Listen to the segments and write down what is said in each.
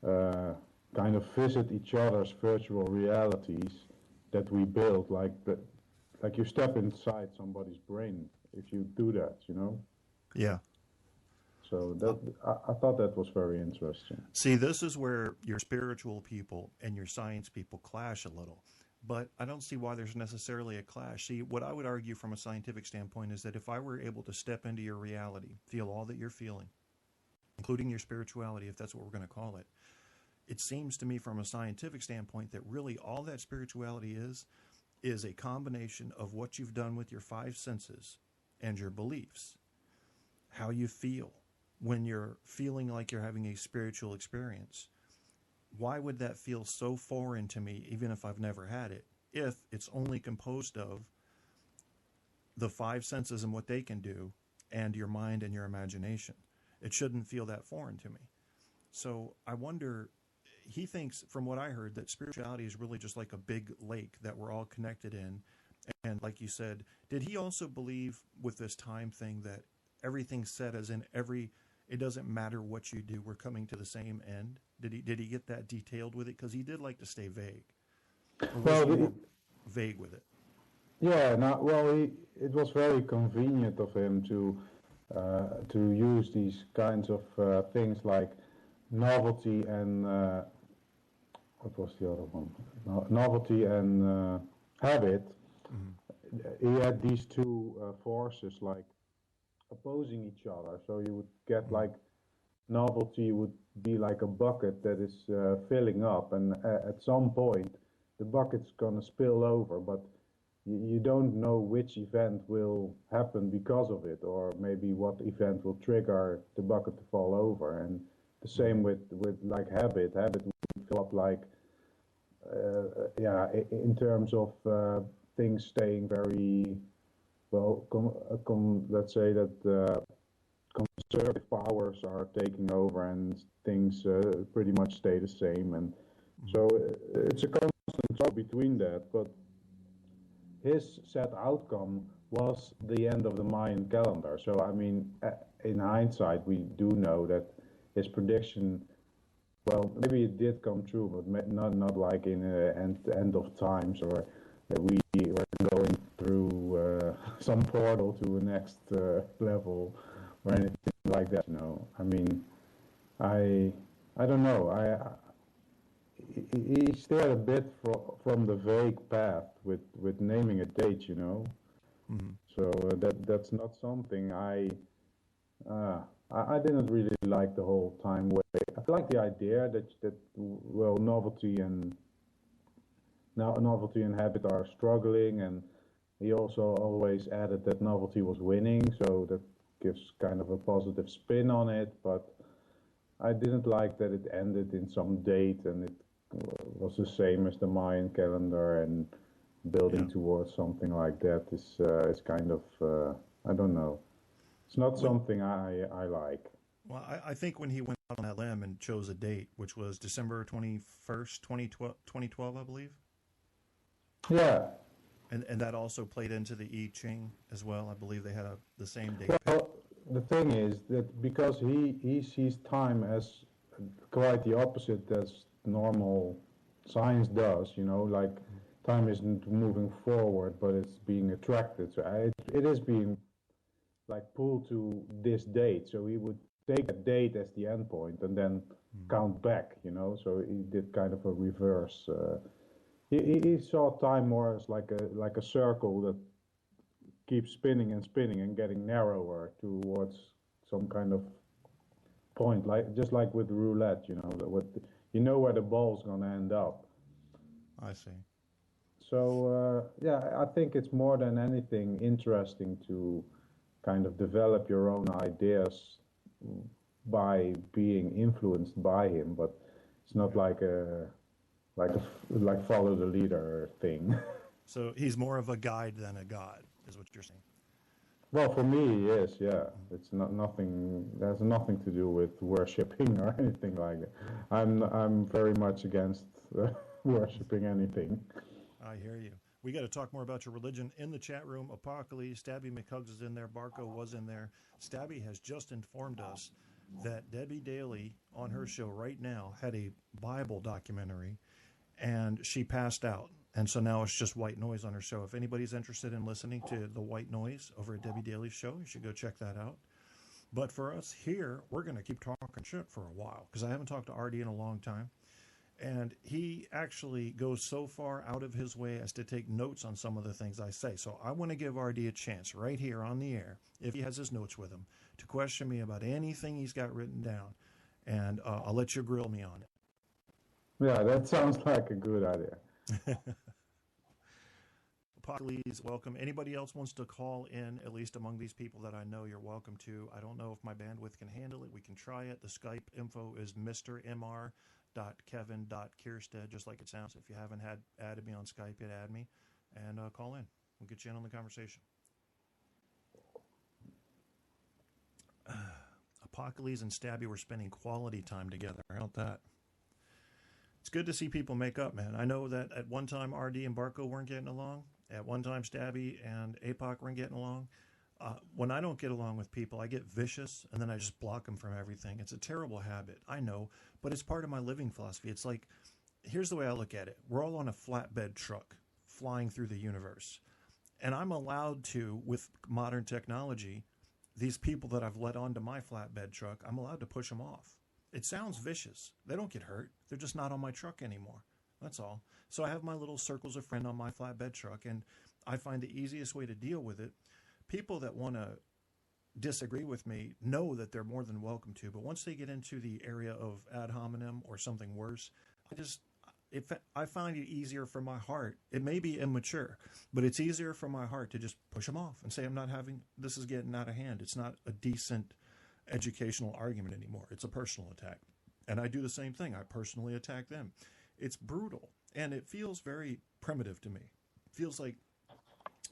uh, kind of visit each other's virtual realities that we build, like you step inside somebody's brain if you do that, you know. Yeah. So I thought that was very interesting. See, this is where your spiritual people and your science people clash a little. But I don't see why there's necessarily a clash. See, what I would argue from a scientific standpoint is that if I were able to step into your reality, feel all that you're feeling, including your spirituality, if that's what we're going to call it, it seems to me from a scientific standpoint that really all that spirituality is a combination of what you've done with your five senses and your beliefs, how you feel when you're feeling like you're having a spiritual experience. Why would that feel so foreign to me, even if I've never had it, if it's only composed of the five senses and what they can do and your mind and your imagination? It shouldn't feel that foreign to me. So I wonder, he thinks, from what I heard, that spirituality is really just like a big lake that we're all connected in. And like you said, did he also believe with this time thing that everything's set as in it doesn't matter what you do, we're coming to the same end? Did he get that detailed with it? Because he did like to stay vague. Or was he more vague with it? Yeah, it was very convenient of him to use these kinds of things like novelty and what was the other one? Novelty and habit. He had these two forces like opposing each other. So you would get like novelty would be like a bucket that is filling up, and at some point the bucket's gonna spill over, but you don't know which event will happen because of it, or maybe what event will trigger the bucket to fall over. And the same with like habit. Habit would fill up like in terms of things staying very well. Let's say that conservative powers are taking over and things pretty much stay the same. And so it's a constant struggle between that. But his set outcome was the end of the Mayan calendar. So I mean, in hindsight, we do know that his prediction, well, maybe it did come true, but not like in end of times, or that we were going through some portal to a next level or anything like that. You know, I mean, I don't know. He steered a bit from the vague path with naming a date. You know, so that's not something I didn't really like the whole time way. I like the idea that well, novelty and habit are struggling, and he also always added that novelty was winning, so that gives kind of a positive spin on it. But I didn't like that it ended in some date and it was the same as the Mayan calendar, and building towards something like that is kind of I don't know. It's not something I like. Well, I think when he went out on that limb and chose a date, which was December 21st, 2012, I believe. Yeah. And that also played into the I Ching as well. I believe they had the same date. Well, the thing is that because he sees time as quite the opposite as normal science does, you know, like time isn't moving forward, but it's being attracted. So it is being like pulled to this date. So he would take that date as the end point and then count back, you know. So he did kind of a reverse. He saw time more as like a circle that keeps spinning and spinning and getting narrower towards some kind of point, like just like with roulette, you know, you know where the ball's gonna end up. I see. So I think it's more than anything interesting to kind of develop your own ideas by being influenced by him, but it's not like follow the leader thing. So he's more of a guide than a god, is what you're saying. Well, for me, yes, yeah. It's not nothing. There's nothing to do with worshiping or anything like that. I'm very much against worshiping anything. I hear you. We got to talk more about your religion in the chat room. Apocalypse, Stabby McHugs is in there. Barco was in there. Stabby has just informed us that Debbie Daly on her show right now had a Bible documentary, and she passed out. And so now it's just white noise on her show. If anybody's interested in listening to the white noise over at Debbie Daly's show, you should go check that out. But for us here, we're going to keep talking shit for a while because I haven't talked to RD in a long time. And he actually goes so far out of his way as to take notes on some of the things I say. So I want to give RD a chance right here on the air, if he has his notes with him, to question me about anything he's got written down. And I'll let you grill me on it. Yeah, that sounds like a good idea. Please welcome. Anybody else wants to call in, at least among these people that I know, you're welcome to. I don't know if my bandwidth can handle it. We can try it. The Skype info is mr.mr.kevin.kierstead, just like it sounds. If you haven't added me on Skype yet, add me and call in. We'll get you in on the conversation. Apocalypse and Stabby were spending quality time together. How about that? It's good to see people make up, man. I know that at one time RD and Barco weren't getting along. At one time Stabby and APOC weren't getting along. When I don't get along with people, I get vicious, and then I just block them from everything. It's a terrible habit, I know, but it's part of my living philosophy. It's like, here's the way I look at it. We're all on a flatbed truck flying through the universe, and I'm allowed to, with modern technology, these people that I've let onto my flatbed truck, I'm allowed to push them off. It sounds vicious. They don't get hurt. They're just not on my truck anymore. That's all. So I have my little circles of friends on my flatbed truck, and I find the easiest way to deal with it. People that want to disagree with me know that they're more than welcome to, but once they get into the area of ad hominem or something worse, I find it easier from my heart. It may be immature, but it's easier from my heart to just push them off and say, this is getting out of hand. It's not a decent educational argument anymore. It's a personal attack. And I do the same thing. I personally attack them. It's brutal, and it feels very primitive to me. It feels like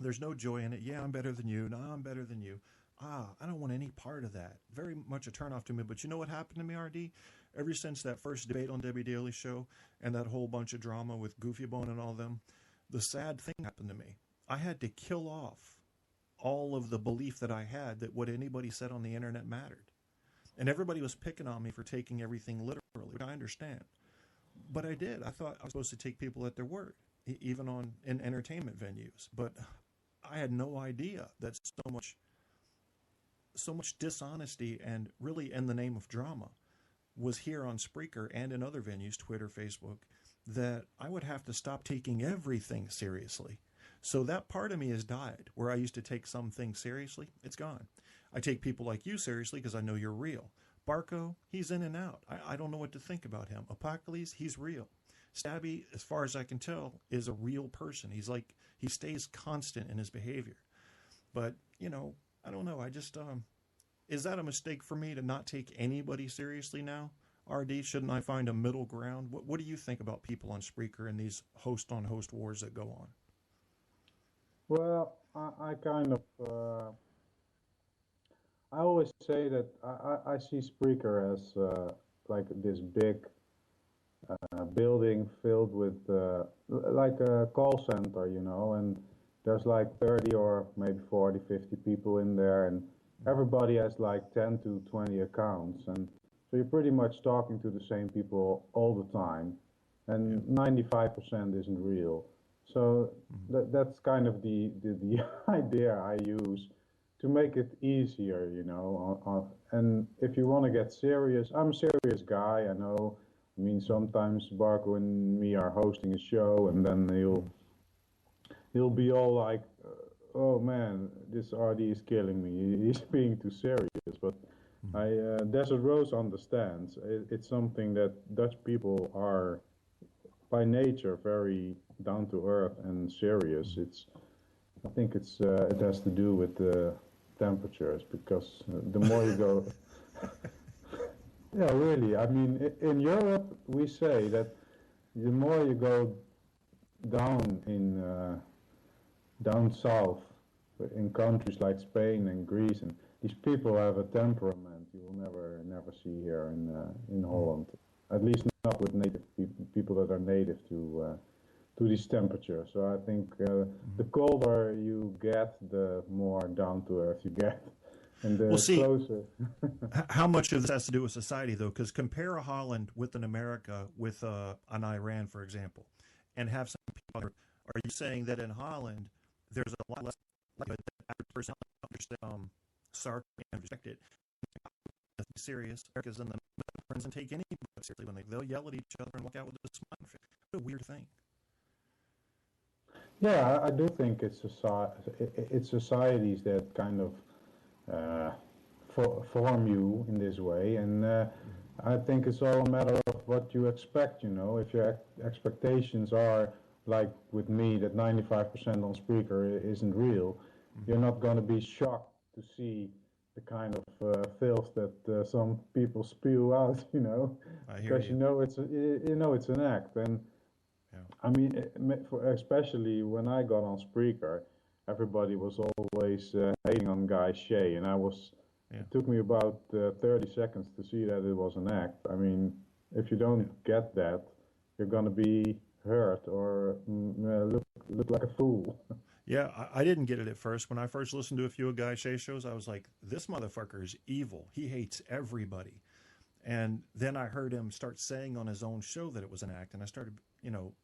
there's no joy in it. Yeah, I'm better than you. No, I'm better than you. I don't want any part of that. Very much a turnoff to me. But you know what happened to me, RD? Ever since that first debate on Debbie Daly's show and that whole bunch of drama with Goofy Bone and all them, the sad thing happened to me. I had to kill off all of the belief that I had that what anybody said on the internet mattered. And everybody was picking on me for taking everything literally, which I understand. But I did. I thought I was supposed to take people at their word, even in entertainment venues. But I had no idea that so much dishonesty and really in the name of drama was here on Spreaker and in other venues, Twitter, Facebook, that I would have to stop taking everything seriously. So that part of me has died, where I used to take some things seriously. It's gone. I take people like you seriously because I know you're real. Barco, he's in and out. I don't know what to think about him. Apocalypse, he's real. Stabby, as far as I can tell, is a real person. He stays constant in his behavior. But, I don't know. I just, is that a mistake for me to not take anybody seriously now? RD, shouldn't I find a middle ground? What do you think about people on Spreaker and these host-on-host wars that go on? Well, I kind of, I always say that I see Spreaker as like this big building filled with like a call center, and there's like 30 or maybe 40, 50 people in there, and everybody has like 10 to 20 accounts, and so you're pretty much talking to the same people all the time, and 95% isn't real. So that's kind of the idea I use to make it easier, and if you want to get serious, I'm a serious guy, I know. I mean, sometimes Barco and me are hosting a show, and then he'll be all like, oh man, this RD is killing me, he's being too serious. But Desert Rose understands. It's something that Dutch people are by nature very down to earth and serious. I think it has to do with the temperatures, because the more you go yeah, really, I mean, in Europe we say that the more you go down south in countries like Spain and Greece, and these people have a temperament you will never see here in Holland, at least not with native people that are native to these temperatures. So I think the colder you get, the more down to earth you get. and Well, the see, closer. how much of this has to do with society, though? Because compare a Holland with an America with an Iran, for example, and have some people. Are you saying that in Holland there's a lot less likelihood that average person understand sarcasm and respect it? Serious. America's in the middle and take anybody seriously when they'll yell at each other and walk out with a smile. What a weird thing. Yeah, I do think it's societies that kind of form you in this way, and I think it's all a matter of what you expect. You know, if your expectations are like with me that 95% on speaker isn't real, you're not going to be shocked to see the kind of filth that some people spew out. You know, I hear because you. you know it's an act. And Yeah. I mean, especially when I got on Spreaker, everybody was always hating on Guy Shea, and Yeah. it took me about 30 seconds to see that it was an act. I mean, if you don't get that, you're gonna be hurt or look like a fool. Yeah, I didn't get it at first. When I first listened to a few of Guy Shea shows, I was like, this motherfucker is evil. He hates everybody. And then I heard him start saying on his own show that it was an act. And I started,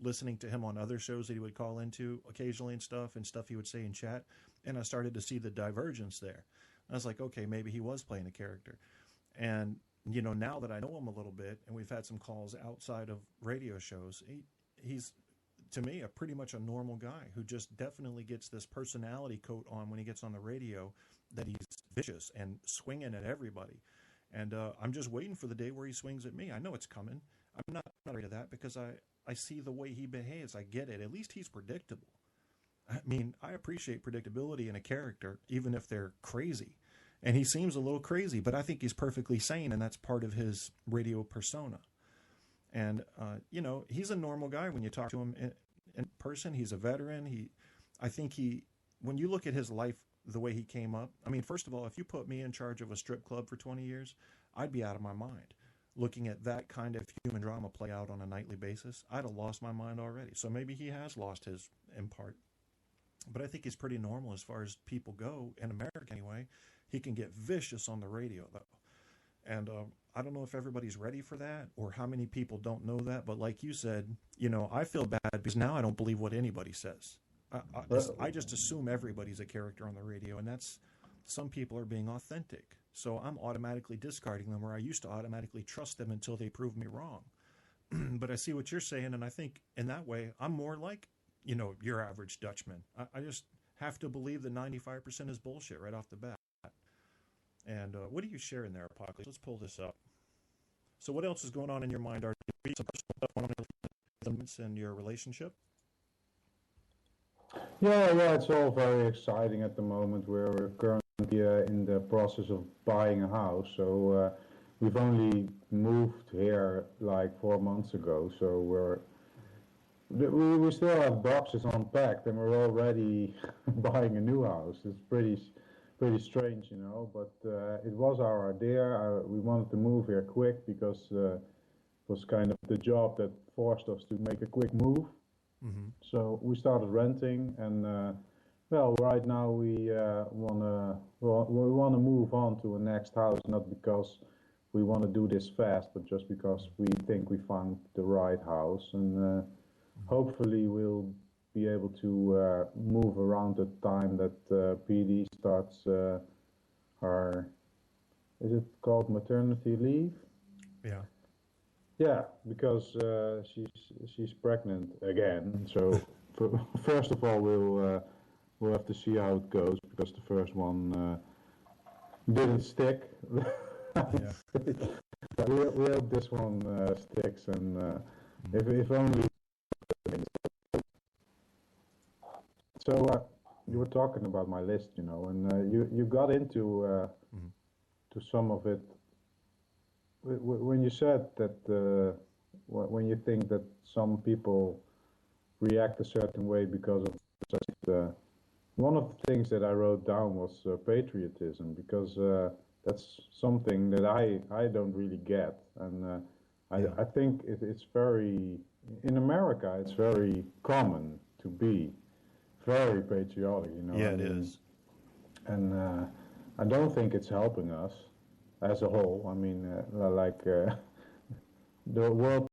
listening to him on other shows that he would call into occasionally and stuff he would say in chat. And I started to see the divergence there. I was like, okay, maybe he was playing a character. And, now that I know him a little bit and we've had some calls outside of radio shows, he's, to me, pretty much a normal guy who just definitely gets this personality coat on when he gets on the radio that he's vicious and swinging at everybody. And I'm just waiting for the day where he swings at me. I know it's coming. I'm not afraid of that because I see the way he behaves. I get it. At least he's predictable. I mean, I appreciate predictability in a character, even if they're crazy. And he seems a little crazy, but I think he's perfectly sane, and that's part of his radio persona. And, he's a normal guy when you talk to him in person. He's a veteran. I think when you look at his life, the way he came up, I mean, first of all, if you put me in charge of a strip club for 20 years, I'd be out of my mind. Looking at that kind of human drama play out on a nightly basis, I'd have lost my mind already. So maybe he has lost his in part. But I think he's pretty normal as far as people go, in America anyway. He can get vicious on the radio, though. And I don't know if everybody's ready for that or how many people don't know that. But like you said, I feel bad because now I don't believe what anybody says. I just assume everybody's a character on the radio, and some people are being authentic. So I'm automatically discarding them where I used to automatically trust them until they prove me wrong. But I see what you're saying, and I think in that way I'm more like, your average Dutchman. I just have to believe that 95% is bullshit right off the bat. And what are you sharing there, Apocalypse? Let's pull this up. So what else is going on in your mind? Are there some personal stuff going on in your relationship? Yeah, it's all very exciting at the moment. We're currently in the process of buying a house, so we've only moved here like 4 months ago. So we still have boxes unpacked, and we're already buying a new house. It's pretty strange, But it was our idea. We wanted to move here quick because it was kind of the job that forced us to make a quick move. Mm-hmm. So we started renting, and right now we wanna move on to a next house, not because we want to do this fast, but just because we think we found the right house, and hopefully we'll be able to move around the time that PD starts is it called maternity leave? Yeah. Yeah, because she's pregnant again. So first of all, we'll have to see how it goes because the first one didn't stick. Yeah. we hope this one sticks, and if only. So you were talking about my list, and you got into to some of it. When you said that when you think that some people react a certain way because of one of the things that I wrote down was patriotism, because that's something that I don't really get, and I think it's very, in America it's very common to be very patriotic, Yeah, it is. And I don't think it's helping us as a whole. I mean, the world